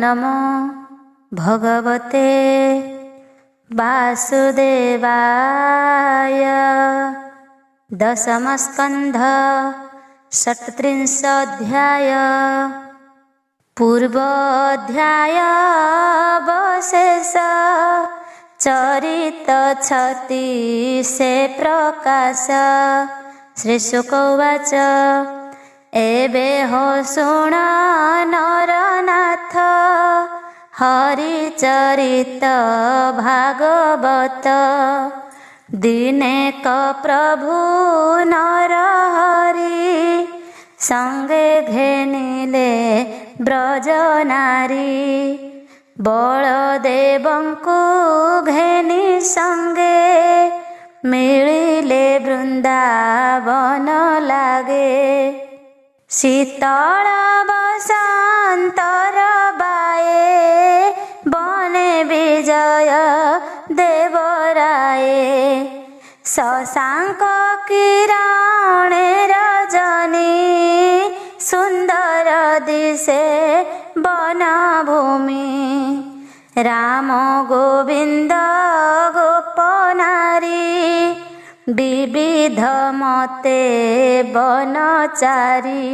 नमो भगवते वासुदेवाय। दशमस्कन्ध षट्त्रिंशोऽध्याय। पूर्वोऽध्यायावशेष चरित छति से प्रकाश। श्रीशुक उवाच एबे हो शुण नरनाथ हरिचरित भागवत। दिने क प्रभु नरहरि संगे घेनिले ब्रज नारी। बलदेवंकु घेनि संगे मिलिले वृंदावन लागे। शीतल बसंतर बाए बने विजय देवराये। शशांक किरणे रजनी सुंदर दिशे वनभूमि। राम गोविंद गोपनारी विविध मते बनचारी।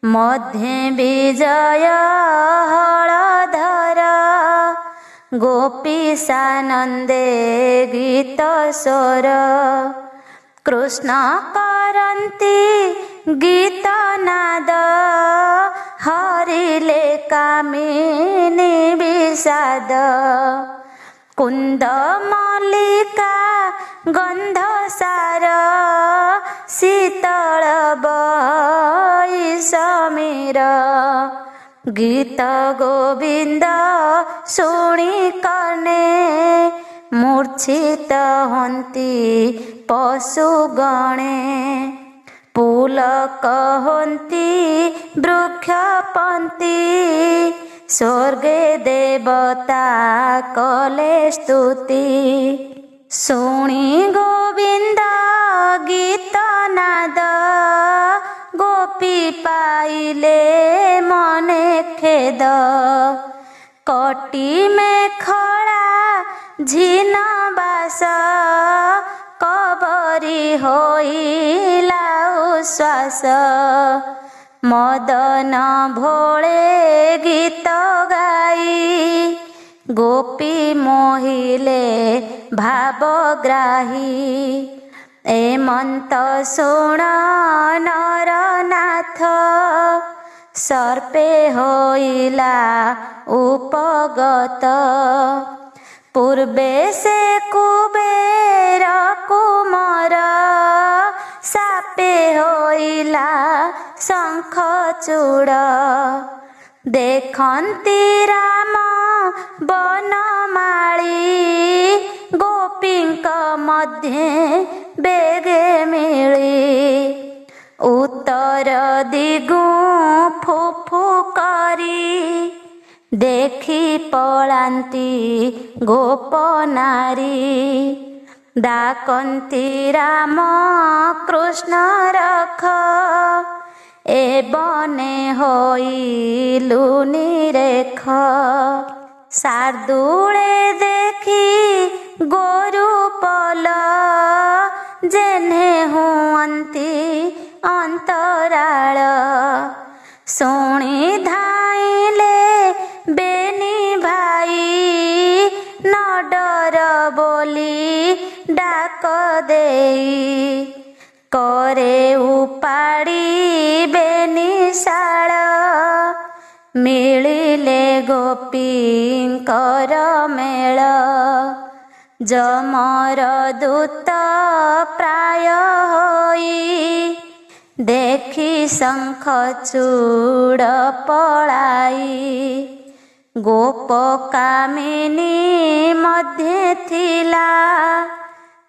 मध्ये विजय हलधर गोपीशानंदे गीत स्वर। कृष्ण करन्ति गीत नाद हरिले कामिनी विषाद। कुंद मल्लिका गंधसार शीतल बही समीर। गीत गोविंद शुणी कने मूर्छित हन्ति पशुगणे। पुलक हन्ति वृक्षपन्ति स्वर्गे देवता कले स्तुति। शुणी गोविंद गीत नाद गोपी पाइले मने खेद। कटी में खड़ा झीन बास कबरी होइला उश्वास। मदन भोले गीत गाई गोपी मोहिले भावग्राही। एमंत शुण नरनाथ सर्पे होइला उपगत। पूर्वे से कुबेर कुमार सापे होइला शंखचूड़। देखन्ति राम बनमाली गोपींक मध्ये बेगे मिली। उत्तर दिगु फुफु करी देखी पलांती गोप नारी। डाकन्ति राम कृष्ण रख ए बने होइलु निरेख। शार्दूले देखी गोरु पल जेने हुअन्ति अंतराल। शुणी धाइले बेनी भाई न डर बोली डाक देई। करे उपाड़ी बेनी शाल मिलिले गोपींकर मेल। जमर दूत प्राय होई देखी शंखचूड़ पलाई। गोप कामिनी मध्ये थिला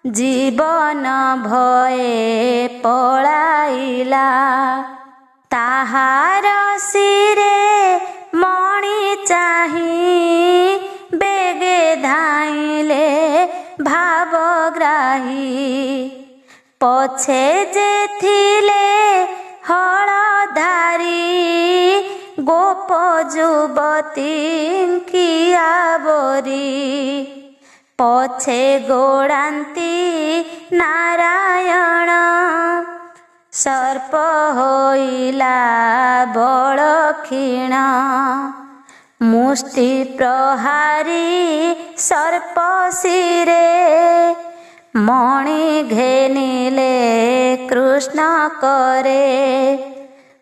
जीवन भये पलाइला। ताहार शिरे मणि चाही बेगे धाइले भावग्राही। पछे जे थिले हलधारी ଗୋପ ଯୁବତୀ କିଆ ବୋରି ପଛେ ଗୋଡ଼ାନ୍ତି ନାରାୟଣ ସର୍ପ ହୋଇଲା ବଳ କ୍ଷୀଣ ମୁଷ୍ଟି ପ୍ରହାରୀ ସର୍ପ ଶିରେ ମଣି ଘେନିଲେ କୃଷ୍ଣ କରେ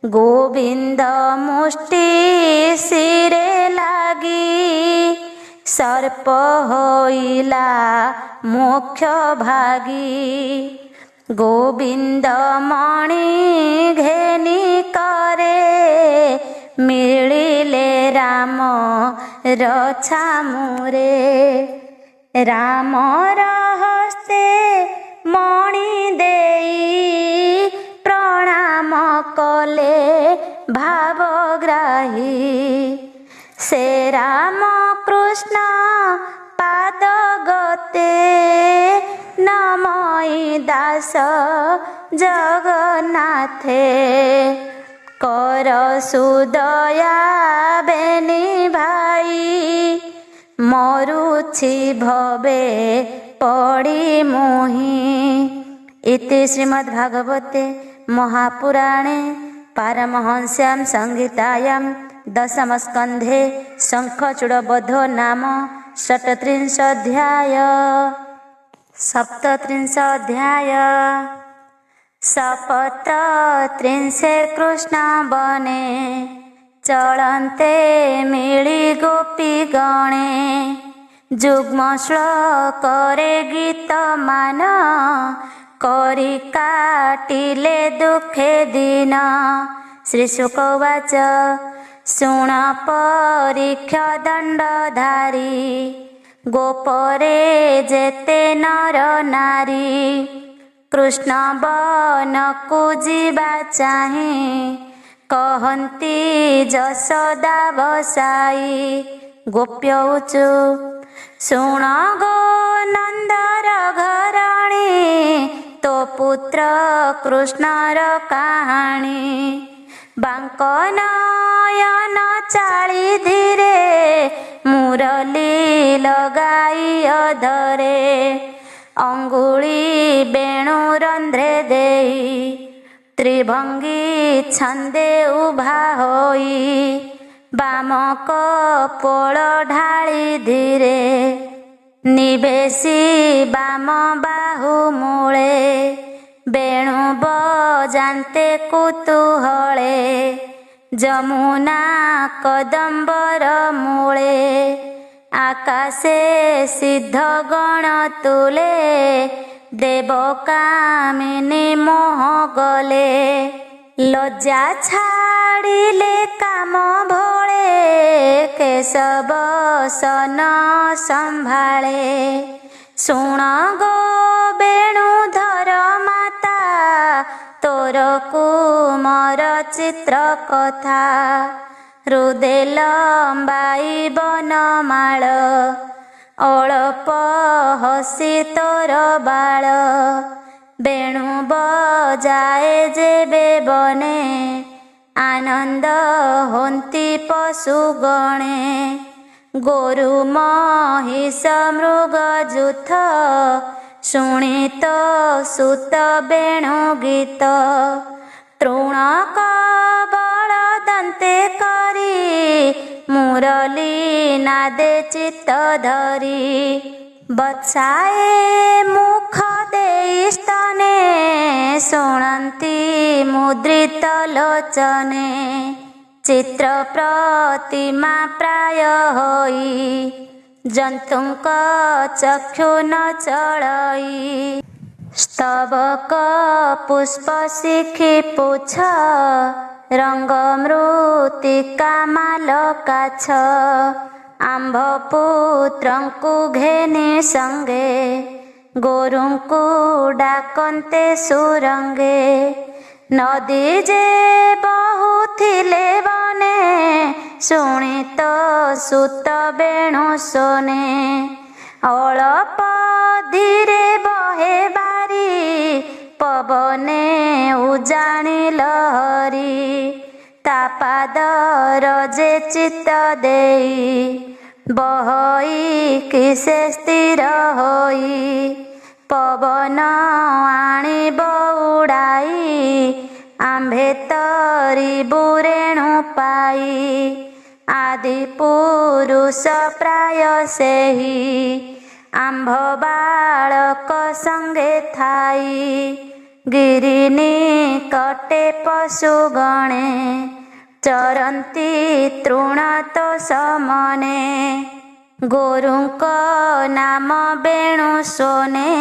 ଗୋବିନ୍ଦ ମୁଷ୍ଟି ଶିରେ ଲାଗି ସର୍ପ ହୋଇଲା ମୋକ୍ଷ ଭାଗୀ ଗୋବିନ୍ଦ ମଣି ଘେନି କରେ ମିଳିଲେ ରାମ ଛାମୁରେ ରାମର ହସ୍ତେ ମଣି ଦେଇ ପ୍ରଣାମ କଲେ ଭାବଗ୍ରାହୀ ସେ ରାମ କୃଷ୍ଣ ପାଦ ଗତେ ନମଇ ଦାସ ଜଗନ୍ନାଥେ କର ସୁଦୟା ବେନି ଭାଇ ମରୁଛି ଭବେ ପଡ଼ି ମୁହିଁ। ଇତି ଶ୍ରୀମଦ୍ଭାଗବତେ ମହାପୁରାଣେ ପାରମହଂସ୍ୟାಂ ସଂହିତାୟାं ଦଶମସ୍କନ୍ଧେ ଶଙ୍ଖଚୂଡ଼ବଧୋ ନାମ ଷଟ୍ତ୍ରିଂଶୋऽଧ୍ୟାୟ। ସପ୍ତତ୍ରିଂଶୋऽଧ୍ୟାୟ। ସପତ ତ୍ରିଂଶେ କୃଷ୍ଣ ବନେ ଚଳନ୍ତେ ମିଳି ଗୋପୀ ଗଣେ ଯୁଗ୍ମ ଶ୍ଲୋକରେ ଗୀତ ମାନ କରି କାଟିଲେ ଦୁଃଖେ ଦିନ। ଶ୍ରୀଶୁକ ଉବାଚ ଶୁଣ ପରୀକ୍ଷ ଦଣ୍ଡଧାରୀ ଗୋପରେ ଯେତେ ନର ନାରୀ କୃଷ୍ଣ ବନକୁ ଯିବା ଚାହିଁ କହନ୍ତି ଯଶୋଦା ବସାଇ। ଗୋପ୍ୟ ଉଚୁ ଶୁଣ ଗୋ ନନ୍ଦର ଘରଣୀ ତୋ ପୁତ୍ର କୃଷ୍ଣର କାହାଣୀ ବାଙ୍କ ନୟନ ଚାଳି ଧୀରେ ମୁରଲି ଲଗାଇ ଅଧରେ ଅଙ୍ଗୁଳି ବେଣୁ ରନ୍ଧ୍ରେ ଦେଇ ତ୍ରିଭଙ୍ଗୀ ଛନ୍ଦେ ଉଭା ହୋଇ ବାମକ ପୋଳ ଢାଳି ଧୀରେ ନିବେଶି ବାମ ବାହୁ ମୂଳେ ବେଣୁ ବଜାନ୍ତେ କୁତୁହଳେ ଯମୁନା କଦମ୍ବର ମୂଳେ ଆକାଶେ ସିଦ୍ଧ ଗଣ ତୁଲେ ଦେବ କାମିନୀ ମୋହ ଗଲେ ଲଜ୍ଜା ଛାଡ଼ିଲେ କାମ ଭଳେ କେଶବ ସନ ସମ୍ଭାଳେ। ଶୁଣ ଗୋ ବେଣୁଧର ମାତା ତୋର କୁମର ଚିତ୍ର କଥା ହୃଦେ ଲମ୍ବାଇ ବନମାଳ ଅଳପ ହସି ତୋର ବାଳ ବେଣୁ ବଜାଏ ଯେବେ ବନେ ଆନନ୍ଦ ହନ୍ତି ପଶୁ ଗଣେ ଗୋରୁ ମହିଷ ମୃଗ ଯୁଥ ଶୁଣି ତ ସୁତ ବେଣୁ ଗୀତ ତୃଣ କବଳ ଦନ୍ତେ କରି ମୁରଲି ନାଦେ ଚିତ୍ତ ଧରି ବତ୍ସାଏ ମୁଖ ଦେଇ ସ୍ତନେ ଶୁଣନ୍ତି ମୁଦ୍ରିତ ଲୋଚନେ ଚିତ୍ର ପ୍ରତିମା ପ୍ରାୟ ହୋଇ ଜନ୍ତୁଙ୍କ ଚକ୍ଷୁ ନ ଚଳଇ ସ୍ତବକ ପୁଷ୍ପ ଶିଖି ପୁଛ ରଙ୍ଗ ମୃତ୍ତିକା ମାଲ କାଛ ଆମ୍ଭ ପୁତ୍ରଙ୍କୁ ଘେନି ସଙ୍ଗେ ଗୋରୁଙ୍କୁ ଡାକନ୍ତେ ସୁରଙ୍ଗେ ନଦୀ ଯେ ବହୁଥିଲେ ବନେ ଶୁଣି ତ ସୁତ ବେଣୁ ଶୋନେ ଅଳପ ଧୀରେ ବହେ ବାରି ପବନେ ଉଜାଣି ଲହରୀ ତାପ ପାଦର ଯେ ଚିତ୍ତ ଦେଇ ବହଇ କିସେ ସ୍ଥିର ହୋଇ ପବନ ଆଣିବ ଉଡ଼ାଇ ଆମ୍ଭେ ତରିବୁ ରେଣୁ ପାଇ ଆଦି ପୁରୁଷ ପ୍ରାୟ ସେହି ଆମ୍ଭ ବାଳକ ସଙ୍ଗେ ଥାଇ ଗିରି ନିକଟେ ପଶୁ ଗଣେ ଚରନ୍ତି ତୃଣ ତ ସମନେ ଗୋରୁଙ୍କ ନାମ ବେଣୁ ଶୋନେ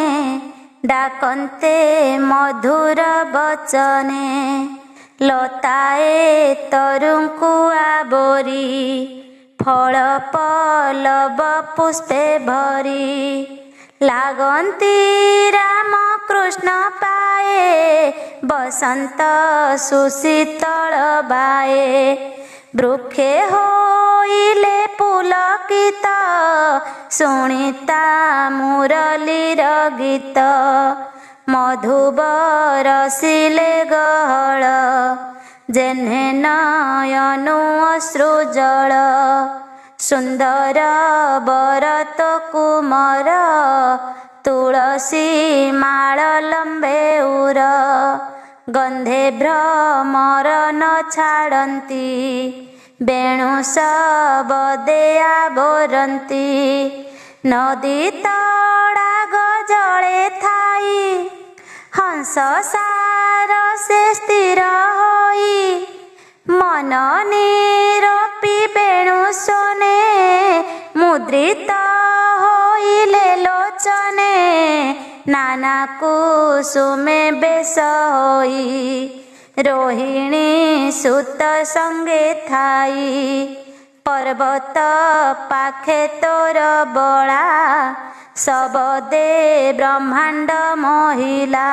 ଡାକନ୍ତେ ମଧୁର ବଚନେ ଲତାଏ ତରୁଙ୍କୁ ଆବୋରି ଫଳ ପଲବ ପୁଷ୍ପେ ଭରି ଲାଗନ୍ତି ରାମ କୃଷ୍ଣ ପାଏ ବସନ୍ତ ସୁଶୀତଳ ବାଏ ବୃକ୍ଷେ ହୋଇଲେ ପୁଲକିତ ଶୁଣିତା ମୁରଲୀର ଗୀତ ମଧୁ ବରସିଲେ ଗହଳ ଯେହ୍ନେ ନୟନୁ ଅଶ୍ରୁ ଜଳ ସୁନ୍ଦର ବରତ କୁମର ତୁଳସୀ ମାଳ ଲମ୍ବେ ଉର ଗନ୍ଧେ ଭ୍ରମର ନ ଛାଡ଼ନ୍ତି ବେଣୁ ଶବଦେ ଆବୋରନ୍ତି ନଦୀ ତଡ଼ାଗ ଜଳେ ଥାଇ ହଂସ ସାର ସେ ସ୍ଥିର ହୋଇ ମନ ନିରପି ବେଣୁ ଶୋନେ ମୁଦ୍ରିତ ହୋଇଲେ ଲୋଚନେ ନାନା କୁସୁମେ ବେଶ ହୋଇ ରୋହିଣୀ ସୁତ ସଙ୍ଗେ ଥାଇ ପର୍ବତ ପାଖେ ତୋର ବଳା ଶବଦେ ବ୍ରହ୍ମାଣ୍ଡ ମହିଲା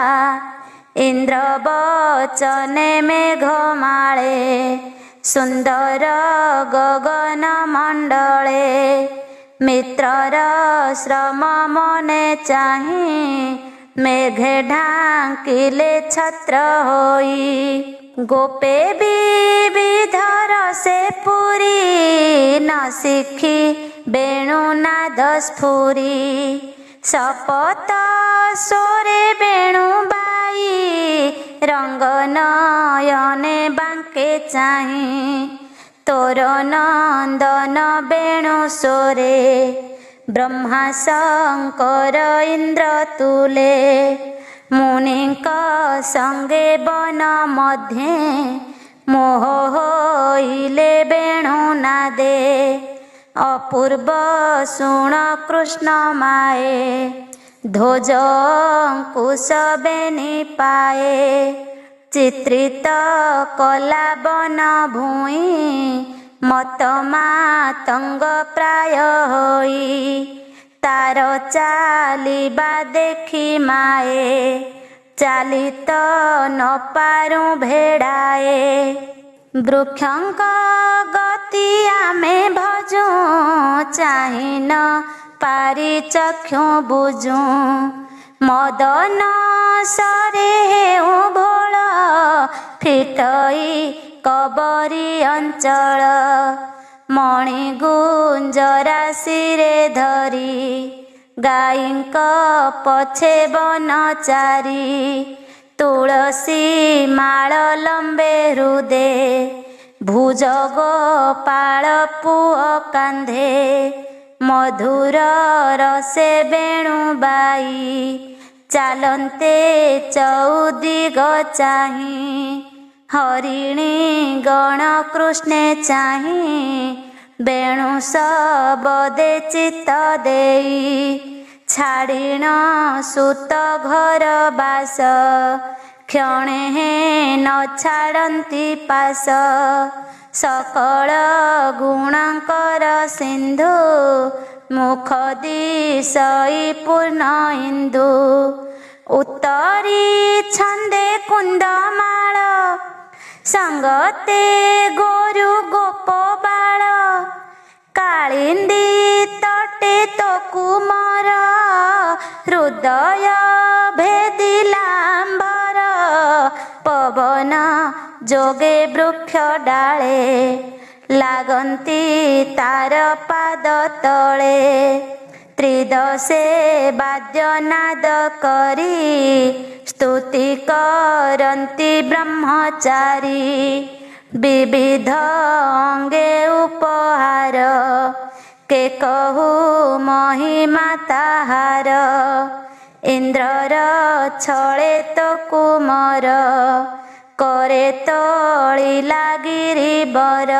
ଇନ୍ଦ୍ର ବଚନେ ମେଘ ମାଳେ ସୁନ୍ଦର ଗଗନ ମଣ୍ଡଳେ ମିତ୍ରର ଶ୍ରମ ମନେ ଚାହିଁ ମେଘେ ଢାଙ୍କିଲେ ଛତ୍ର ହୋଇ ଗୋପେ ବିବିଧର ସେ ପୁରୀ ନ ଶିଖି ବେଣୁ ନାଦ ସ୍ଫୁରି ଶପଥ ସ୍ୱରେ ବେଣୁ ବାଇ ରଙ୍ଗ ନୟନେ ବାଙ୍କେ ଚାହିଁ ତୋର ନନ୍ଦନ ବେଣୁ ସ୍ୱରେ ବ୍ରହ୍ମା ଶଙ୍କର ଇନ୍ଦ୍ର ତୁଲେ ମୁନିଙ୍କ ସଙ୍ଗେ ବନ ମଧ୍ୟେ ମୋହ ହୋଇଲେ ବେଣୁ ନାଦେ ଅପୂର୍ବ ଶୁଣ କୃଷ୍ଣ ମାଏ ଧ୍ୱଜ ଅଙ୍କୁଶ ବେନି ପାଏ ଚିତ୍ରିତ କଲା ବନ ଭୂଇଁ ମତ ମାତଙ୍ଗ ପ୍ରାୟ ହୋଇ ତାର ଚାଲିବା ଦେଖି ମାଏ ଚାଲିତ ନ ପାରୁ ଭେଡ଼ାଏ ବୃକ୍ଷଙ୍କ ଗତି ଆମେ ଭଜୁ ଚାହିଁନ ପାରି ଚକ୍ଷୁ ବୁଝୁ ମଦନ ସରେ ହେଉ ଭୋଳ ଫିଟଇ କବରୀ ଅଞ୍ଚଳ ମଣି ଗୁଞ୍ଜରା ଶିରେ ଧରି ଗାଈଙ୍କ ପଛେ ବନଚାରି ତୁଳସୀ ମାଳ ଲମ୍ବେ ହୃଦେ ଭୁଜ ଗୋପାଳ ପୁଅ କାନ୍ଧେ ମଧୁର ରସେ ବେଣୁ ବାଇ ଚାଲନ୍ତେ ଚଉଦିଗ ଚାହିଁ ହରିଣୀ ଗଣ କୃଷ୍ଣେ ଚାହିଁ ବେଣୁ ଶବଦେ ଚିତ୍ତ ଦେଇ ଛାଡ଼ିଣ ସୁତ ଘର ବାସ କ୍ଷଣେ ନ ଛାଡ଼ନ୍ତି ପାଶ ସକଳ ଗୁଣଙ୍କର ସିନ୍ଧୁ ମୁଖ ଦିଶଇ ପୂର୍ଣ୍ଣ ଇନ୍ଦୁ ଉତ୍ତରୀ ଛନ୍ଦେ କୁନ୍ଦମାଳ ସଙ୍ଗତେ ଗୋରୁ ଗୋପ ବାଳ କାଳିନ୍ଦୀ ତଟେ ତ କୁମର ହୃଦୟ ଭେଦିଲାମ୍ବର ପବନ ଯୋଗେ ବୃକ୍ଷ ଡାଳେ ଲାଗନ୍ତି ତାର ପାଦ ତଳେ। ତ୍ରିଦଶେ ବାଦ୍ୟନାଦ କରି ସ୍ତୁତି କରନ୍ତି ବ୍ରହ୍ମଚାରୀ। ବିବିଧ ଅଙ୍ଗେ ଉପହାର କେ କହୁ ମହିମା ତାହାର। ଇନ୍ଦ୍ରର ଛଳେ ତ କୁମର କରେ ତଳିଲା ଗିରିବର।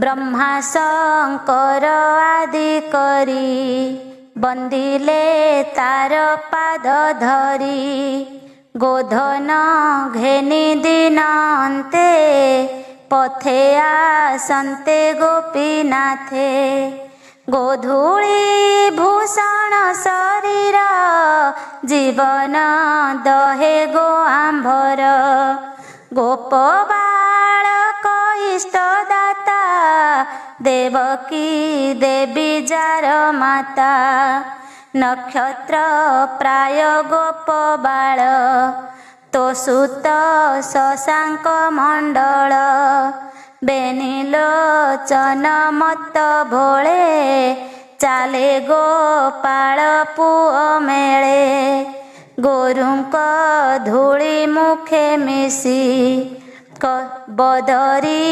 ବ୍ରହ୍ମା ଶଙ୍କର ଆଦି କରି ବନ୍ଦିଲେ ତାର ପାଦ ଧରି। ଗୋଧନ ଘେନି ଦିନ ଅନ୍ତେ ପଥେ ଆସନ୍ତେ ଗୋପୀନାଥେ। ଗୋଧୂଳି ଭୂଷଣ ଶରୀର ଜୀବନ ଦହେ ଗୋ ଆମ୍ଭର। ଗୋପ ବାଳକ ଇଷ୍ଟ ଦାତା ଦେବକୀ ଦେବୀ ଯାର ମାତା। ନକ୍ଷତ୍ର ପ୍ରାୟ ଗୋପ ବାଳ ତୋ ସୁତ ଶଶାଙ୍କ ମଣ୍ଡଳ। ବେନି ଲୋଚନ ମତ ଭୋଳେ ଚାଲେ ଗୋପାଳ ପୁଅ ମେଳେ। ଗୋରୁଙ୍କ ଧୂଳି ମୁଖେ ମିଶି ବଦରି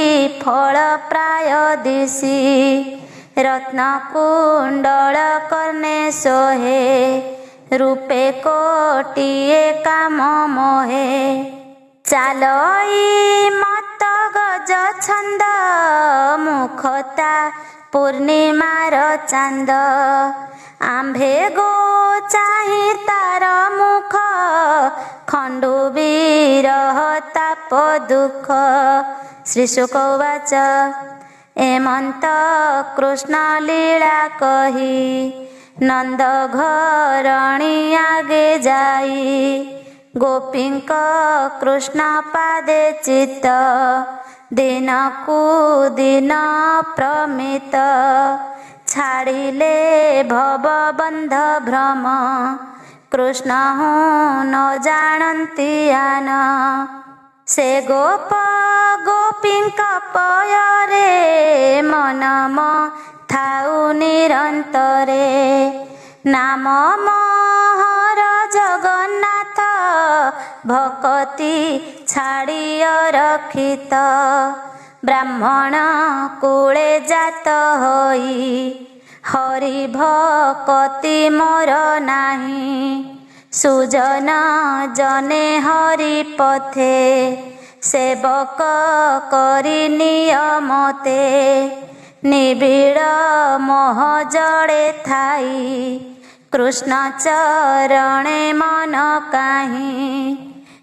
ଫଳ ପ୍ରାୟ ଦିଶି। ରତ୍ନ କୁଣ୍ଡଳ କର୍ଣ୍ଣେ ଶୋହେ ରୂପେ କୋଟିଏ କାମ ମୋହେ। ଚାଲଇ ମତ ଗଜ ଛନ୍ଦ ମୁଖତା ପୂର୍ଣ୍ଣିମାର ଚାନ୍ଦ। ଆମ୍ଭେ ଗୋ ଚାହିଁ ତାର ମୁଖ ଖଣ୍ଡୁ ବିରହ ତାପ ଦୁଃଖ। ଶ୍ରୀ ଶୁକ ଉବାଚ ଏମନ୍ତ କୃଷ୍ଣ ଲୀଳା କହି ନନ୍ଦ ଘରଣୀ ଆଗେ ଯାଇ। ଗୋପୀଙ୍କ କୃଷ୍ଣ ପାଦେ ଚିତ୍ତ ଦିନକୁ ଦିନ ପ୍ରମିତ। ଛାଡ଼ିଲେ ଭବ ବନ୍ଧ ଭ୍ରମ କୃଷ୍ଣ ନ ଜାଣନ୍ତି ଆନ। ସେ ଗୋପ ଗୋପୀଙ୍କ ପୟରେ ମନ ଥାଉ ନିରନ୍ତରେ। ନାମ ମୋହର ଜଗନ୍ନାଥ ଭକତି ଛାଡ଼ି ରଖିତ। ବ୍ରାହ୍ମଣ କୁଳେ ଜାତ ହୋଇ ହରି ଭକତି ମୋର ନାହିଁ। ସୁଜନ ଜନେ ହରି ପଥେ ସେବକ କରି ନିୟମତେ। ନିବିଡ଼ ମୋହ ଜଳେ ଥାଇ କୃଷ୍ଣ ଚରଣେ ମନ କାହିଁ।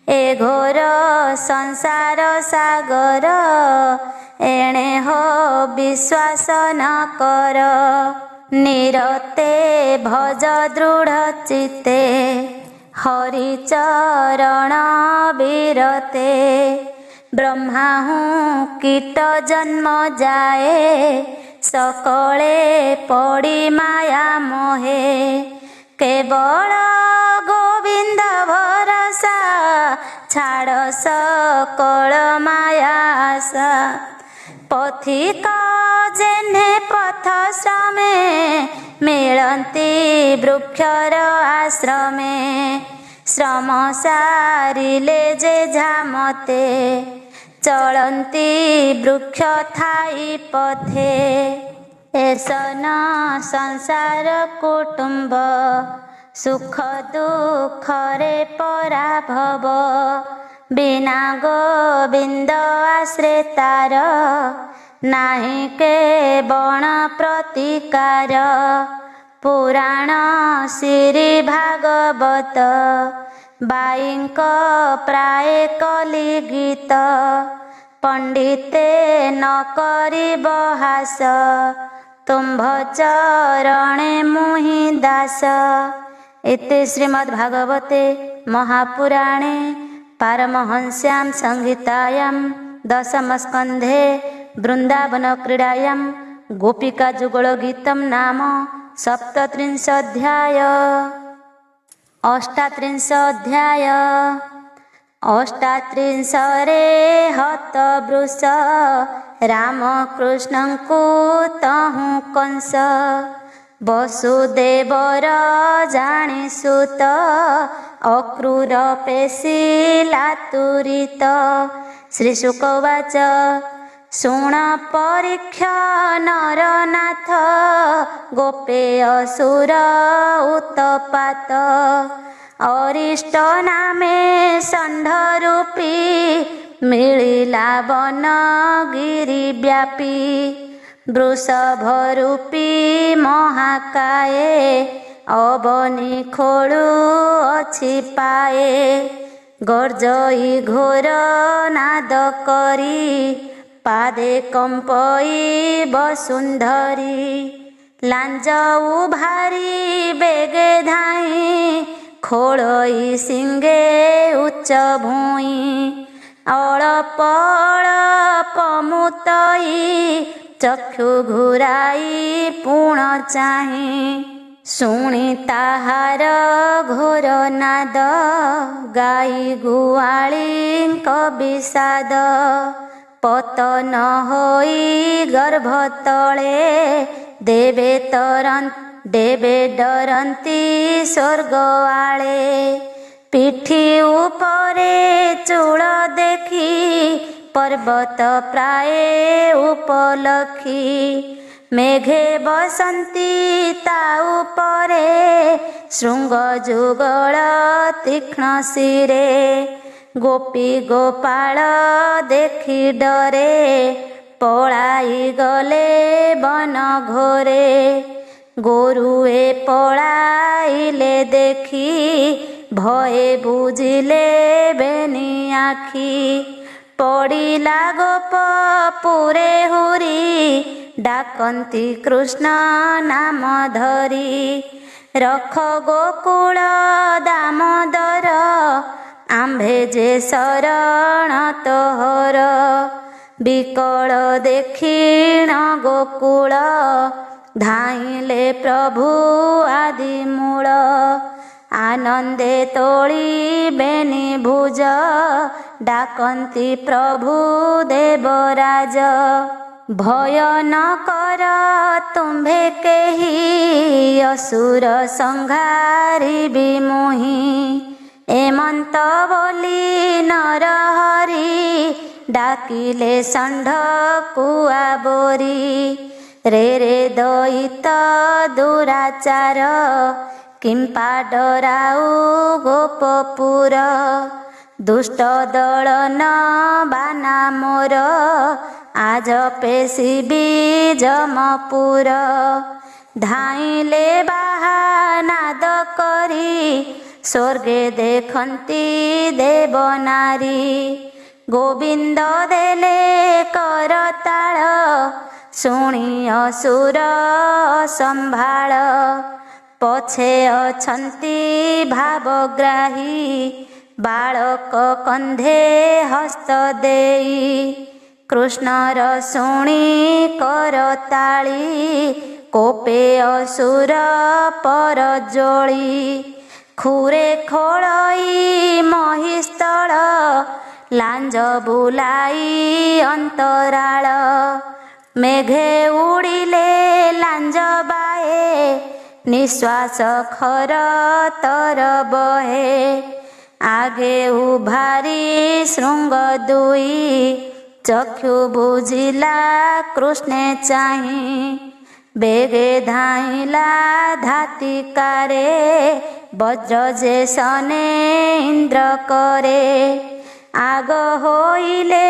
ଏ ଘୋର ସଂସାର ସାଗର ଏଣେ ହୋ ବିଶ୍ୱାସ ନ କର। ନିରତେ ଭଜ ଦୃଢ଼ ଚିତ୍ତେ ହରି ଚରଣ ବିରତେ। ବ୍ରହ୍ମା କୀଟ ଜନ୍ମ ଯାଏ ସକଳେ ପଡ଼ି ମାୟା ମୋହେ। କେବଳ ଗୋବିନ୍ଦ ଭରସା ଛାଡ଼ ସକଳ ମାୟା ଆଶା। ପଥିକ ଯେହ୍ନେ ପଥ ଶ୍ରମେ ମିଳନ୍ତି ବୃକ୍ଷର ଆଶ୍ରମେ। ଶ୍ରମ ସାରିଲେ ଯେ ଝାମତେ ଚଳନ୍ତି ବୃକ୍ଷ ଥାଇ ପଥେ। ଏସନ ସଂସାର କୁଟୁମ୍ବ ସୁଖ ଦୁଃଖରେ ପରାଭବ। ବିନା ଗୋବିନ୍ଦ ଆଶ୍ରିତାର ନାହିଁ କେ ବଣ ପ୍ରତିକାର। ପୁରାଣ ଶ୍ରୀ ଭାଗବତ ବାଇଙ୍କ ପ୍ରାୟ କଲି ଗୀତ। ପଣ୍ଡିତେ ନ କରିବ ହାସ ତୁମ୍ଭ ଚରଣେ ମୁହିଁ ଦାସ। ଇତି ଶ୍ରୀମଦ୍ଭାଗବତେ ମହାପୁରାଣେ ପାରମହଂସ୍ୟାಂ ସଂହିତାୟାಂ ଦଶମସ୍କନ୍ଧେ ବୃନ୍ଦାବନ କ୍ରୀଡ଼ାୟାಂ ଗୋପିକା ଯୁଗଳ ଗୀତମ୍ ନାମ ସପ୍ତତ୍ରିଂଶ ଅଧ୍ୟାୟ। ଅଷ୍ଟାତ୍ରିଂଶରେ ହତବୃଷ ରାମକୃଷ୍ଣଙ୍କୁ ତହୁଁ କଂସ ବସୁଦେବର ଜାଣି ସୁତ ଅକ୍ରୂର ପେଶିଲା ତୁରିତ। ଶ୍ରୀ ଶୁକବାଚ ଶୁଣ ପରୀକ୍ଷ ନରନାଥ ଗୋପେ ଅସୁର ଉତପାତ ଅରିଷ୍ଟ ନାମେ ଷଣ୍ଢ ରୂପୀ ମିଳିଲା ବନ ଗିରି ବ୍ୟାପୀ ବୃଷଭ ରୂପୀ ମହାକାଏ ଅବନି ଖୋଳୁ ଅଛି ପାଏ ଗର୍ଜଇ ଘୋର ନାଦ କରି ପାଦେ କମ୍ପଇ ବସୁନ୍ଧରୀ ଲାଞ୍ଜ ଉଭାରି ବେଗେ ଧାଇଁ ଖୋଳଇ ସିଙ୍ଗେ ଉଚ୍ଚ ଭୂଇଁ ଅଳପ ଅଳପ ମୁତଇ ଚକ୍ଷୁ ଘୁରାଇ ପୁଣ ଚାହିଁ ଶୁଣି ତାହାର ଘୋର ନାଦ ଗାଈ ଗୁଆଳୀଙ୍କ ବିଷାଦ ପତନ ହୋଇ ଗର୍ଭ ତଳେ ଦେବେ ଡରନ୍ତି ସ୍ୱର୍ଗ ଆଳେ ପିଠି ଉପରେ ଚୂଳ ଦେଖି ପର୍ବତ ପ୍ରାୟ ଉପଲକ୍ଷୀ ମେଘେ ବସନ୍ତି ତା ଉପରେ ଶୃଙ୍ଗ ଯୁଗଳ ତୀକ୍ଷ୍ଣ ଶିରେ ଗୋପୀ ଗୋପାଳ ଦେଖି ଡରେ ପଳାଇ ଗଲେ ବନ ଘୋରେ ଗୋରୁଏ ପଳାଇଲେ ଦେଖି ଭଏ ବୁଝିଲେ ବେନି ଆଖି ପଡ଼ିଲା ଗୋପ ପୁରେ ହୁରି ଡାକନ୍ତି କୃଷ୍ଣ ନାମ ଧରି ରଖ ଗୋକୁଳ ଦାମୋଦର ଆମ୍ଭେ ଯେ ଶରଣ ତୋହର ବିକଳ ଦେଖିଣ ଗୋକୁଳ ଧାଇଁଲେ ପ୍ରଭୁ ଆଦି ମୂଳ ଆନନ୍ଦେ ତୋଳିବେନି ଭୁଜ ଡାକନ୍ତି ପ୍ରଭୁ ଦେବରାଜ ଭୟ ନ କର ତୁମ୍ଭେ କେହି ଅସୁର ସଂହାରିବି ମୁହିଁ ଏମନ୍ତ ବୋଲି ନରହରି ଡାକିଲେ ଷଣ୍ଢ କୁଆ ବୋରି ରେ ରେ ଦଇତ ଦୁରାଚାର କିମ୍ପା ଡରାଉ ଗୋପପୁର ଦୁଷ୍ଟ ଦଳନ ବାନା ମୋର ଆଜ ପେଶିବି ଯମପୁର ଧାଇଁଲେ ବାହାନାଦ କରି ସ୍ୱର୍ଗେ ଦେଖନ୍ତି ଦେବନାରୀ ଗୋବିନ୍ଦ ଦେଲେ କରତାଳ ଶୁଣି ଅସୁର ସମ୍ଭାଳ ପଛେ ଅଛନ୍ତି ଭାବଗ୍ରାହୀ ବାଳକ କନ୍ଧେ ହସ୍ତ ଦେଇ କୃଷ୍ଣର ଶୁଣି କରତାଳି କୋପେ ଅସୁର ପରଜୋଳି ଖୁରେ ଖୋଳଇ ମହିସ୍ଥଳ ଲାଞ୍ଜ ବୁଲାଇ ଅନ୍ତରାଳ ମେଘେ ଉଡ଼ିଲେ ଲାଞ୍ଜ ବାଏ ନିଶ୍ୱାସ ଖର ତର ବହେ ଆଗେ ଉଭାରି ଶୃଙ୍ଗ ଦୁଇ ଚକ୍ଷୁ ବୁଝିଲା କୃଷ୍ଣେ ଚାହିଁ ବେଗେ ଧାଇଁଲା ଧାତିକାରେ ବଜ୍ର ଯେ ସନେ ଇନ୍ଦ୍ର କରେ ଆଗ ହୋଇଲେ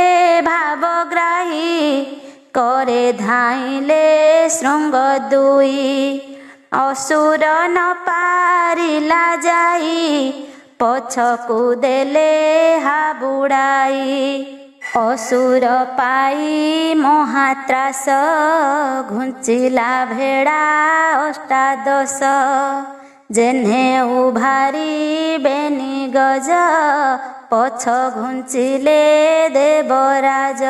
ଭାବଗ୍ରାହୀ करे धाइले श्रृंग दुई असुर न पारिला जाई पछकु देले हाबुड़ाई असुर पाई महात्रास घुंचिला भेड़ा अष्टादश जेन्हे उभारी बेनी गज पछ घुंचिले देवराज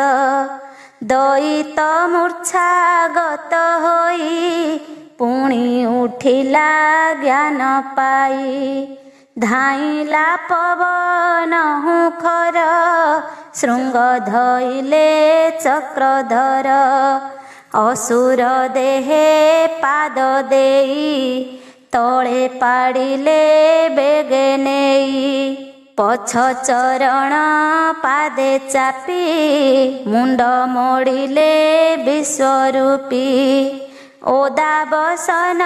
दईत मूर्छा गत होई पुणी उठिला ज्ञान पाई धाइला पवन हुखर शृंग धइले चक्रधर असुर देहे पाद देई तले पाड़िले बेगे नेई पछ चरण पादे चापी मुंड मोड़िले विश्वरूपी ओदा बसन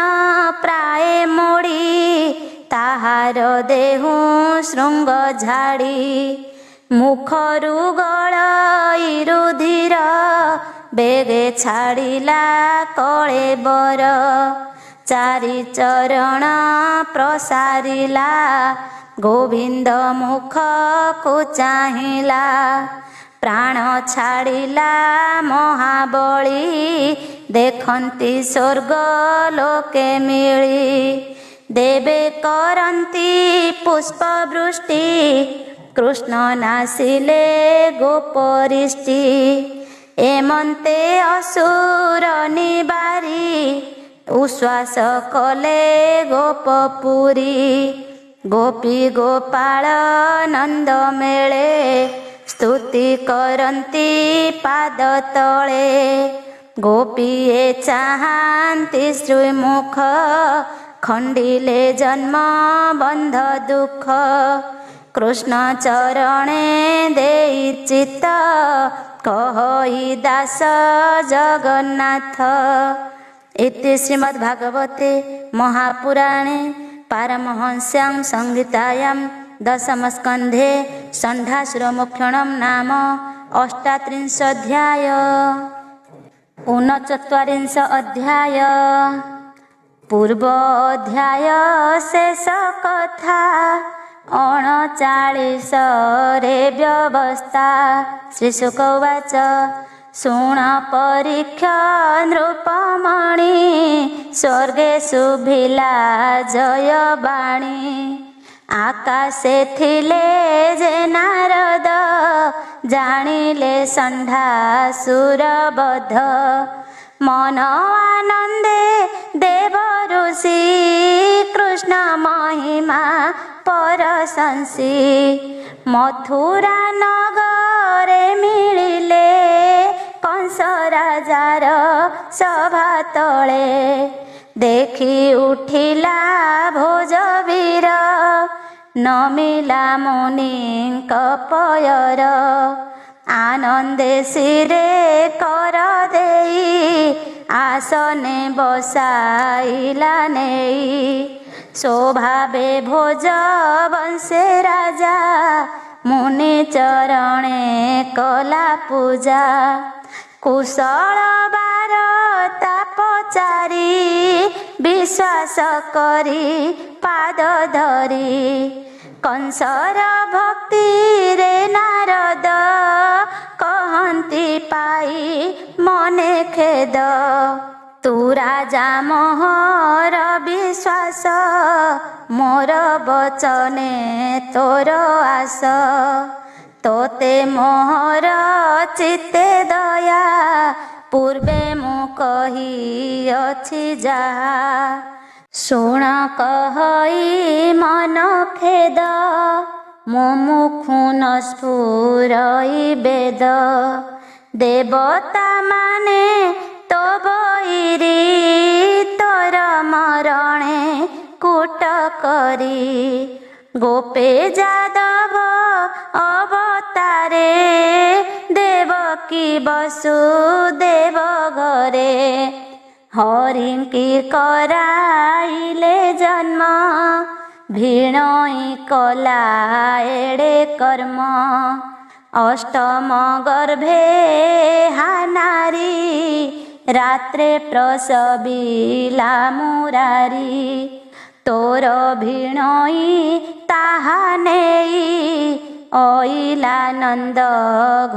प्राय मोड़ी ताहार देहु शृंग झाड़ी मुखरु गलई रुधिर बेगे छाड़िला कळे बर चारि चरण प्रसारिला गोविंद मुख को चाहिला प्राण छाड़िला महाबली देखंती स्वर्ग लोके मिली देवे करंती पुष्पवृष्टि कृष्ण नासिले गोपरिष्टि एमंते असुर निबारी उश्वास कले गोपपुरी गोपी गोपाल नंद मेले स्तुति करंती पाद तले गोपीए चाहांती श्रीमुख खंडिले जन्म बंध दुख कृष्ण चरणे देई चित्त कहई दास जगन्नाथ। इति श्रीमद्भागवते महापुराणे पारमहंस्यां संहितायां दशमस्कन्धे षण्ढासुरमोक्षणं नाम अष्टात्रिंशोऽध्याय। 39 अध्याय। पूर्व अध्याय शेष कथा 39 रे व्यवस्था। श्रीशुक उवाच शुण परीक्ष नृपमणि स्वर्गे शुभिला जय बाणी आकाशे थिले जे नारद जानिले षण्ढासुर बध मन आनंदे देव ऋषि कृष्ण महिमा परशंसी मथुरा नगरे मिलिले कंस राजार सभा तले देखि उठिला भोजवीर नमिला मुनिଙ୍କ पयर आनंदे सिरे कर देई आसने बसाइला नेई शोभावे भोज वंशे राजा मुनि चरणे कला पूजा कुशल बारता पचारी विश्वास करी पाद धरी कंसर भक्ति रे नारद कहंती पाई मने खेद तू राजा मोहर विश्वास मोर बचने तोर आस तोते मोहर चित्ते दया पूर्वे मु कही अछि जाहा शुण कहई मन खेद मो मुखु न स्फुरई वेद देवता माने तो बईरी तोर मरणे कूट करी गोपे जादव अवतारे देवकी वसुदेव घरे हरिंकी कराइले जन्म भिणई कला एड़े कर्म अष्टम गर्भे हा नारी रात्रे प्रसविला मुरारी तोर भिणई ताहा नेई अइला नंद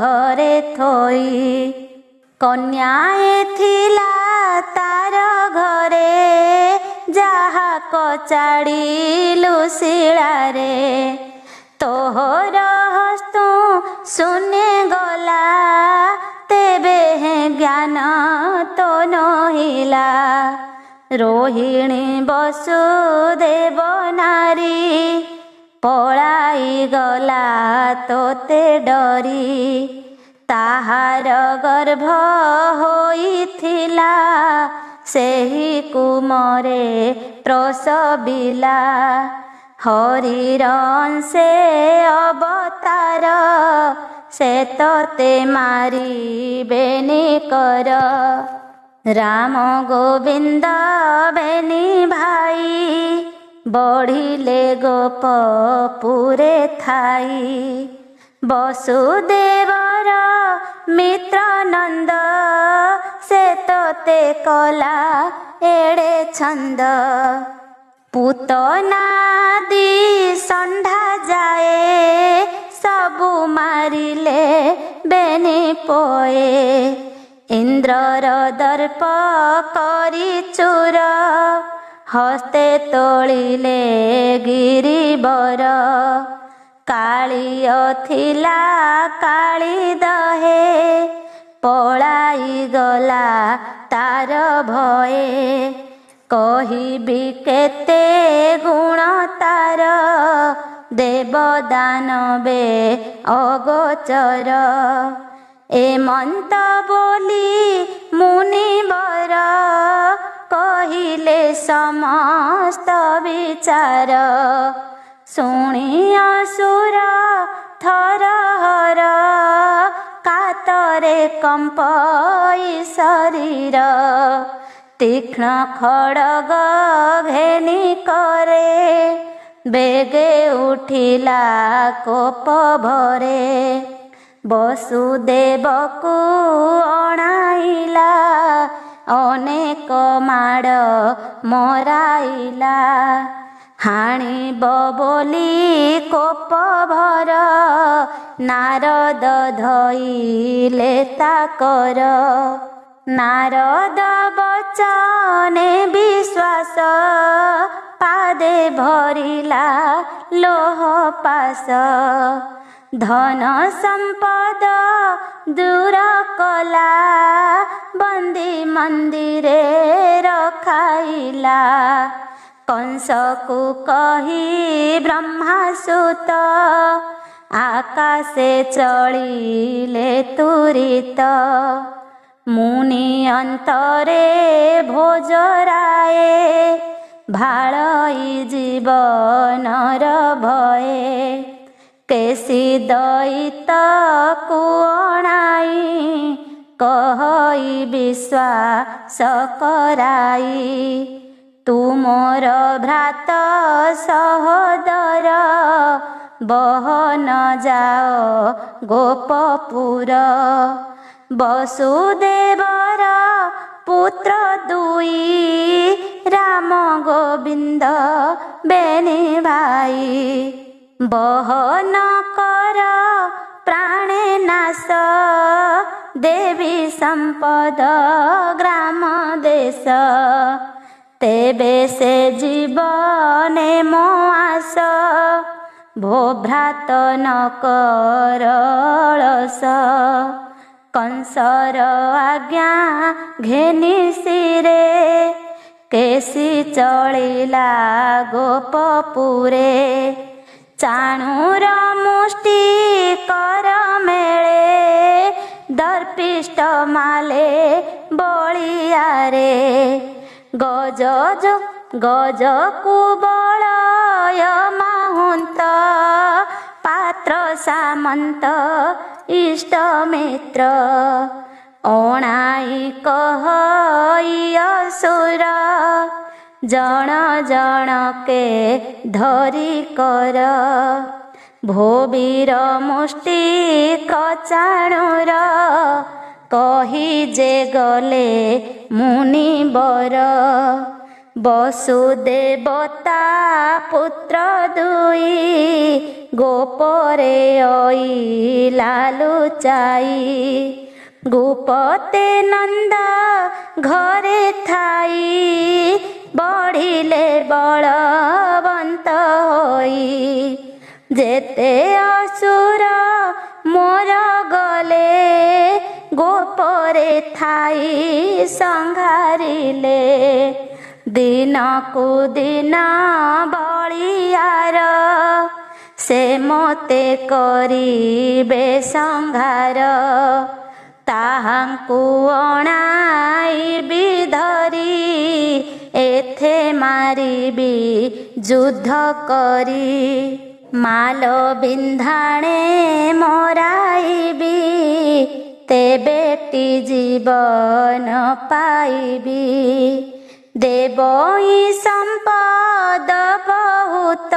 घरे थोई कन्याए थिला तार घरे जाहा कचाड़िलु शिଳାରେ तोहर हस्तु शून्य गला तेबे हे ज्ञान तो नहिला रोहिणी वसुदेव नारी ପଳାଇ ଗଲା ତୋତେ ଡରି। ତାହାର ଗର୍ଭ ହୋଇଥିଲା ସେହି କୁମରେ ପ୍ରସବିଲା। ହରିର ଅଂଶେ ଅବତାର ସେ ତୋତେ ମାରିବେନି କର। ରାମ ଗୋବିନ୍ଦ ବେନି ଭାଇ ବଢ଼ିଲେ ଗୋପପୁରେ ଥାଇ। ବସୁଦେବର ମିତ୍ର ନନ୍ଦ ସେ ତୋତେ କଲା ଏଡ଼େ ଛନ୍ଦ। ପୁତନାଦି ଷଣ୍ଢା ଯାଏ ସବୁ ମାରିଲେ ବେନି ପୋଏ। ଇନ୍ଦ୍ରର ଦର୍ପ କରି ଚୂର ହସ୍ତେ ତୋଳିଲେ ଗିରିବର। କାଳିଅ ଥିଲା କାଳି ଦହେ ପଳାଇ ଗଲା ତାର ଭଏ। କହିବି କେତେ ଗୁଣ ତାର ଦେବ ଦାନବେ ଅଗୋଚର। ଏମନ୍ତ ବୋଲି ମୁନିବର କହିଲେ ସମସ୍ତ ବିଚାର। ଶୁଣି ଅସୁର ଥରହର କାତରେ କମ୍ପଇ ଶରୀର। ତୀକ୍ଷ୍ଣ ଖଡ଼ଗ ଘେନି କରେ ବେଗେ ଉଠିଲା କୋପ ଭରେ। ବସୁଦେବକୁ ଅଣାଇଲା ଅନେକ ମାଡ଼ ମରାଇଲା। ହାଣିବ ବୋଲି କୋପ ଭର ନାରଦ ଧଇଲେ ତାକର। ନାରଦ ବଚନେ ବିଶ୍ୱାସ ପାଦେ ଭରିଲା ଲୋହ ପାଶ। ଧନ ସମ୍ପଦ ଦୂର କଲା ବନ୍ଦୀ ମନ୍ଦିରେ ରଖାଇଲା। କଂସକୁ କହି ବ୍ରହ୍ମାସୁତ ଆକାଶେ ଚଳିଲେ ତୁରିତ। ମୁନି ଅନ୍ତରେ ଭୋଜରାଏ ଭାଳଇ ଜୀବନର ଭଏ। କେସି ଦଇତକୁ ଅଣାଇ କହଇ ବିଶ୍ୱାସ କରାଇ। ତୁମର ଭ୍ରାତ ସହୋଦର ବହନ ଯାଅ ଗୋପପୁର। ବସୁଦେବର ପୁତ୍ର ଦୁଇ ରାମ ଗୋବିନ୍ଦ ବେନି ଭାଇ। ବହନ କର ପ୍ରାଣେ ନାଶ ଦେବୀ ସମ୍ପଦ ଗ୍ରାମ ଦେଶ। ତେବେ ସେ ଜୀବନେ ମୋ ଆସ ଭୋ ଭ୍ରାତ ନ କର ଅଳସ। କଂସର ଆଜ୍ଞା ଘେନି ଶିରେ କେସି ଚଳିଲା ଗୋପପୁରେ। ଚାଣୁର ମୁଷ୍ଟି କର ମେଳେ ଦର୍ପିଷ୍ଟ ମାଲେ ବଳିଆରେ। ଗଜକୁ ବଳୟ ମାହୁନ୍ତ ପାତ୍ର ସାମନ୍ତ ଇଷ୍ଟ ମିତ୍ର। ଅଣାଇ କହଇ ଅସୁର ଜଣ ଜଣକେ ଧରି କର। ଭୋବୀର ମୁଷ୍ଟି କଚାଣୁର କହି ଯେ ଗଲେ ମୁନିବର। ବସୁଦେବତା ପୁତ୍ର ଦୁଇ ଗୋପରେ ଅଇଲା ଲୁଚାଇ। ଗୋପତେ ନନ୍ଦ ଘରେ ଥାଇ ବଢ଼ିଲେ ବଳବନ୍ତ ହୋଇ। ଯେତେ ଅସୁର ମୋର ଗଲେ ଗୋପରେ ଥାଇ ସଂଘାରିଲେ। ଦିନକୁ ଦିନ ବଳିଆର से मोते करिबे संहार ताहांकु अणाइबि धरी एथे मारिबि युद्ध करी माल बिंधाणे मराइबि तेबेटी जीवन पाइबि देवई संपद बहुत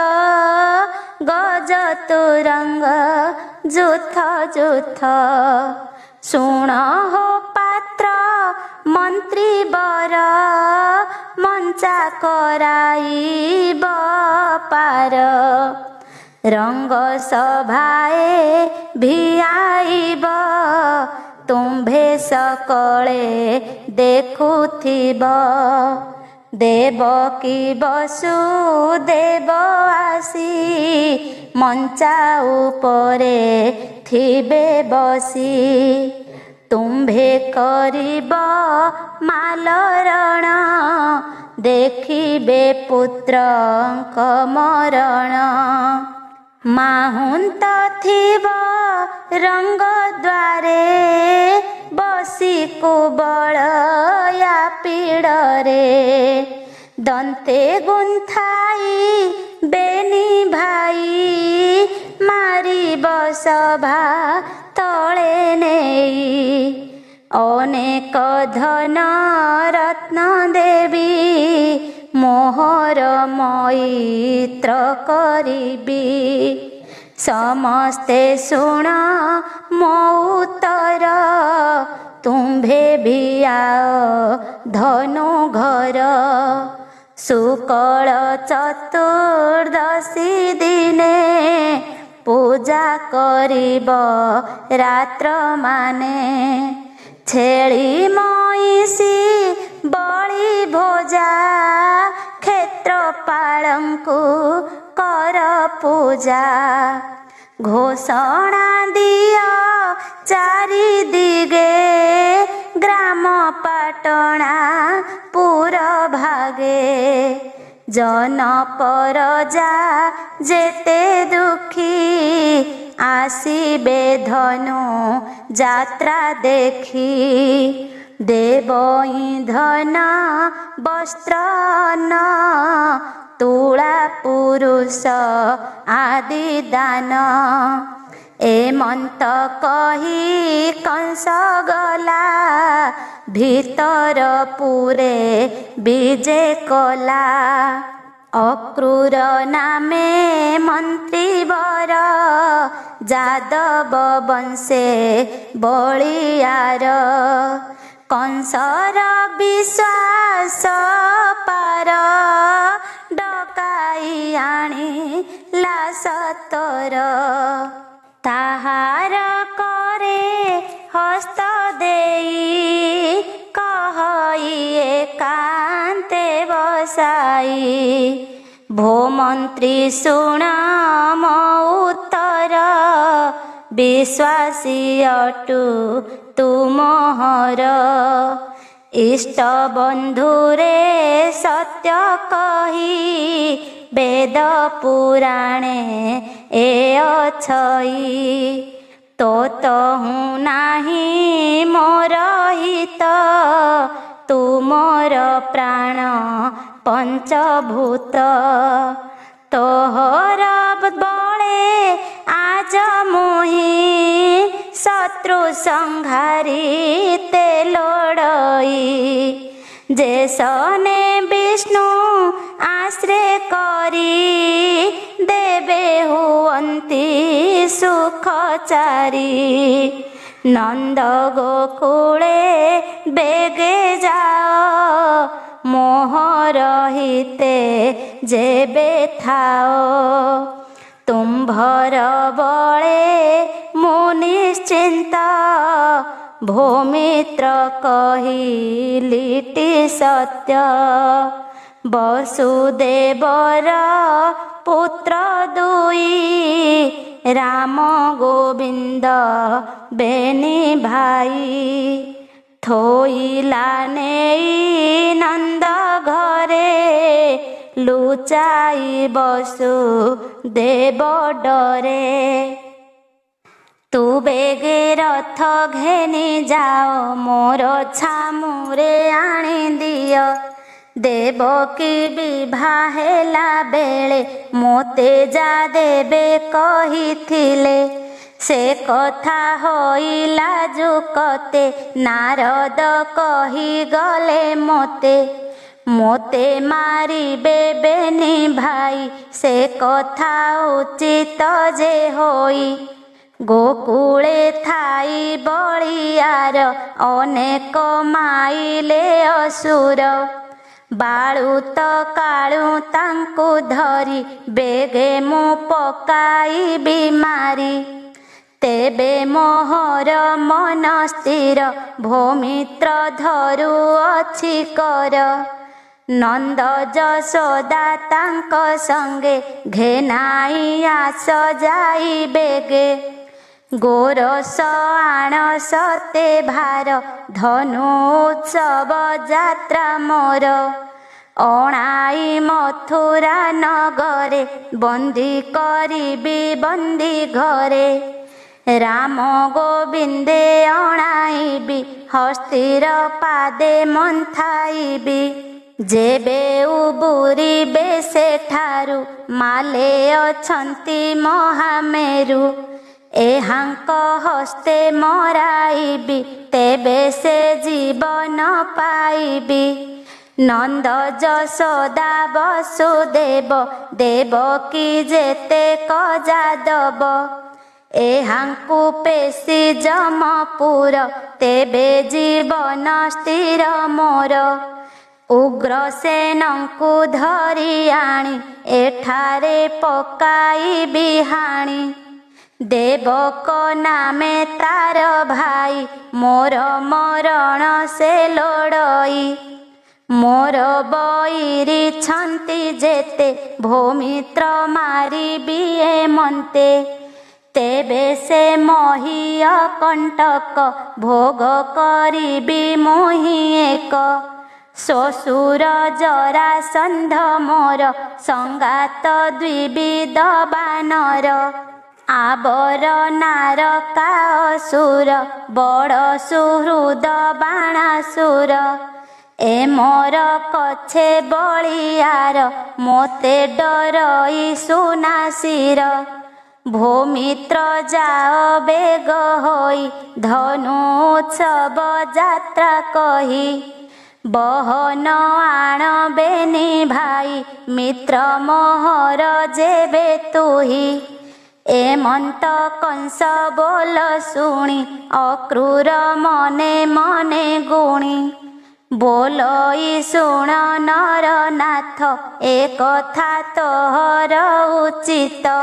गज तुरंग जुथ जुथ सुण हो पात्र मंत्री बर मंचा कराइब पार रंग सभाए भिआइब तुम्भे सकले देखुथिब देवकी वसुदेव आसी मंचा उपरे थिबे बसी तुम्भे करिब मालरण देखिबे पुत्रंक मरण माहुंत थिब रंग द्वारे बसी कुबलया पीड़रे दंते गुंथाई बेनी भाई मारिब सभा तले नेई अनेक धन रत्न देवी मोहर मैत्र करिबी समस्ते शुण मो उत्तर तुम्भे भिआओ धनु घर शुक्ल चतुर्दशी दिने पूजा करिब रात्र माने छेली महिषी बलि भोजा क्षेत्रपालंकु कर पूजा घोषणा दिया चारि दिगे ग्राम पाटणा पुर भागे जन परजा जेते दुखी आसीबे धनु जात्रा देखी देवई धन वस्त्र न तुला पुरुष आदि दान एमंत कही कंस गला भीतर पुरे विजे कला अक्रूर नामे मंत्री वर जादव वंशे बलियार कंसर विश्वास पार डकाई आणी लासतर ताहार करे हस्त देई कहई एकांते बसाई भो मंत्री शुण मो उत्तर विश्वासी अटु तुमहर इष्ट बंधुरे सत्य कही वेद पुराणे ए अछई तो हूँ नाही मोर हित तू मोर प्राण पंचभूत तोहर बळे आज मोहि शत्रु संहारी ते लोड़ई जेसने विष्णु आश्रय करी देवे हुअंती सुखचारी नंद गोकुले बेगे जाओ मोहर हिते जेबे थाओ तुम्भर बळे मु निश्चिंत भूमित्र कहिलिटी सत्य वसुदेवर पुत्र दुई राम गोविंद बेनी भाई थोइला नेई नंद घरे ଲୁଚାଇ ବସୁଦେବ ଡରେ। ତୁ ବେଗେ ରଥ ଘେନି ଯାଅ ମୋର ଛାମୁରେ ଆଣିଦିଅ। ଦେବକୀ ବିଭା ହେଲା ବେଳେ ମୋତେ ଯା ଦେବେ କହିଥିଲେ। ସେ କଥା ହୋଇଲା ଯୁକତେ ନାରଦ କହିଗଲେ ମୋତେ ମାରିବେ ବେନି ଭାଇ ସେ କଥା ଉଚିତ ଯେ ହୋଇ। ଗୋକୁଳେ ଥାଇ ବଳିୟାର ଅନେକ ମାଇଲେ ଅସୁର। ବାଳୁତ କାଳୁ ତାଙ୍କୁ ଧରି ବେଗେ ମୁଁ ପକାଇବି ମାରି। ତେବେ ମୋହର ମନ ସ୍ଥିର ଭୌମିତ୍ର ଧରୁଅଛି କର। ନନ୍ଦ ଯଶୋଦା ତାଙ୍କ ସଙ୍ଗେ ଘେନାଇ ଆସ ଯାଇ ବେଗେ। ଗୋରସ ଆଣ ସତେ ଭାର ଧନୁ ଉତ୍ସବ ଯାତ୍ରା ମୋର। ଅଣାଇ ମଥୁରା ନଗରେ ବନ୍ଦୀ କରିବି ବନ୍ଦୀ ଘରେ। ରାମ ଗୋବିନ୍ଦେ ଅଣାଇବି ହସ୍ତିର ପାଦେ ମନ୍ଥାଇବି। ଯେବେ ଉବୁରିବେ ସେଠାରୁ ମାଲେ ଅଛନ୍ତି ମହାମେରୁ। ଏହାଙ୍କ ହସ୍ତେ ମରାଇବି ତେବେ ସେ ଜୀବନ ପାଇବି। ନନ୍ଦ ଯଶୋଦା ବସୁଦେବ ଦେବକୀ ଯେତେକ ଯାଦବ। ଏହାଙ୍କୁ ପେଶି ଯମପୁର ତେବେ ଜୀବନ ସ୍ଥିର ମୋର। ଉଗ୍ରସେନଙ୍କୁ ଧରି ଆଣି ଏଠାରେ ପକାଇବି ହାଣି। ଦେବକ ନାମେ ତାର ଭାଇ ମୋର ମରଣ ସେ ଲୋଡ଼ଇ। ମୋର ବଇରି ଛନ୍ତି ଯେତେ ଭୌମିତ୍ର ମାରିବି ଏମନ୍ତେ। ତେବେ ସେ ମହୀୟ କଣ୍ଟକ ଭୋଗ କରିବି ମୁହିଁ ଏକ। ଶ୍ୱଶୁର ଜରାସନ୍ଧ ମୋର ସଂଗାତ ଦ୍ୱିବିଧ ବାନର। ଆବର ନାରକା ଅସୁର ବଡ଼ ସୁହୃଦ ବାଣାସୁର। ଏ ମୋର କଛେ ବଳିୟାର ମୋତେ ଡରଇ ସୁନାସିର। ଭୌମିତ୍ର ଯାଅ ବେଗ ହୋଇ ଧନୁ ଉତ୍ସବ ଯାତ୍ରା କହି। ବହନ ଆଣ ବେନି ଭାଇ ମିତ୍ର ମୋହର ଯେବେ ତୁହି। ଏମନ୍ତ କଂସ ବୋଲ ଶୁଣି ଅକ୍ରୂର ମନେ ମନେ ଗୁଣି। ବୋଲଇ ଶୁଣ ନରନାଥ ଏ କଥା ତୋହର ଉଚିତ।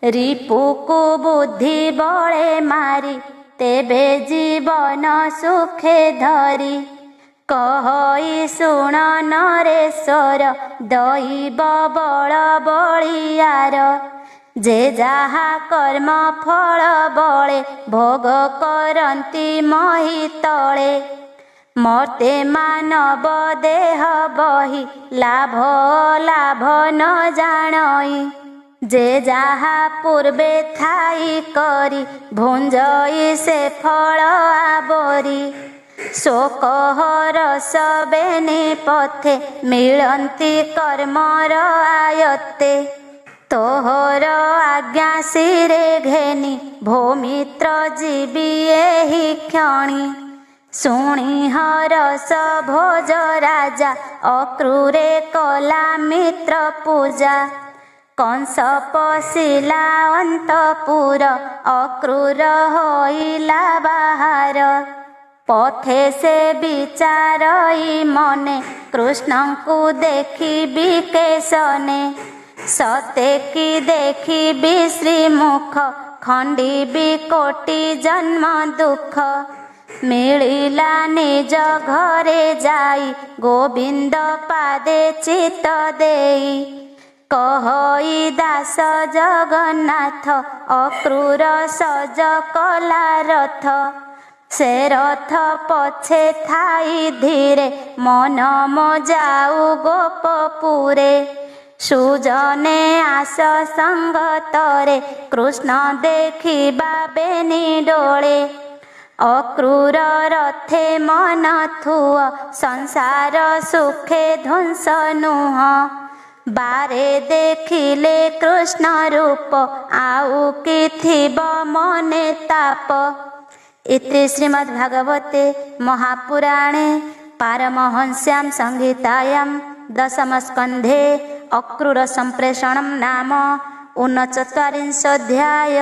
ରିପୁକୁ ବୁଦ୍ଧି ବଳେ ମାରି ତେବେ ଜୀବନ ସୁଖେ ଧରି। କହଇ ଶୁଣ ନରେଶ୍ୱର ଦଇବ ବଳ ବଳିୟାର। ଯେ ଯାହା କର୍ମ ଫଳ ବଳେ ଭୋଗ କରନ୍ତି ମହି ତଳେ। ମର୍ତ୍ତେ ମାନବ ଦେହ ବହି ଲାଭ ଲାଭ ନ ଜାଣଇ। ଯେ ଯାହା ପୂର୍ବେ ଥାଇ କରି ଭୁଞ୍ଜଇ ସେ ଫଳ ଆବରି। ଶୋକ ହରସ ବେନି ପଥେ ମିଳନ୍ତି କର୍ମର ଆୟତ୍ତେ। ତୋହର ଆଜ୍ଞା ଶିରେ ଘେନି ଭୌମିତ୍ର ଯିବି ଏହି କ୍ଷଣି। ଶୁଣି ହରସ ଭୋଜ ରାଜା ଅକ୍ରୂରେ କଲା ମିତ୍ର ପୂଜା। କଂସ ପଶିଲା ଅନ୍ତପୁର ଅକ୍ରୂର ହୋଇଲା ବାହାର। ପଥେ ସେ ବିଚାରଇ ମନେ କୃଷ୍ଣଙ୍କୁ ଦେଖିବି କେଶନେ। ସତେ କି ଦେଖିବି ଶ୍ରୀମୁଖ ଖଣ୍ଡିବି କୋଟି ଜନ୍ମ ଦୁଃଖ। ମିଳିଲା ନିଜ ଘରେ ଯାଇ ଗୋବିନ୍ଦ ପାଦେ ଚିତ ଦେଇ। କହଇ ଦାସ ଜଗନ୍ନାଥ ଅକ୍ରୂର ସଜ କଲା ରଥ। ସେ ରଥ ପଛେ ଥାଇ ଧୀରେ ମନ ମୋ ଯାଉ ଗୋପପୁରେ। ସୁଜନେ ଆସ ସଙ୍ଗତରେ କୃଷ୍ଣ ଦେଖିବା ବେନି ଡୋଳେ। ଅକ୍ରୂର ରଥେ ମନ ଥୁଅ ସଂସାର ସୁଖେ ଧ୍ୱଂସ ନୁହଁ। ବାରେ ଦେଖିଲେ କୃଷ୍ଣ ରୂପ ଆଉ କି ଥିବ ମନେ ତାପ। इति श्रीमद्भागवते महापुराणे पारमहंस्यां संहितायां दशमस्कन्धे अक्रूर सम्प्रेषणं नाम 39 अध्याय।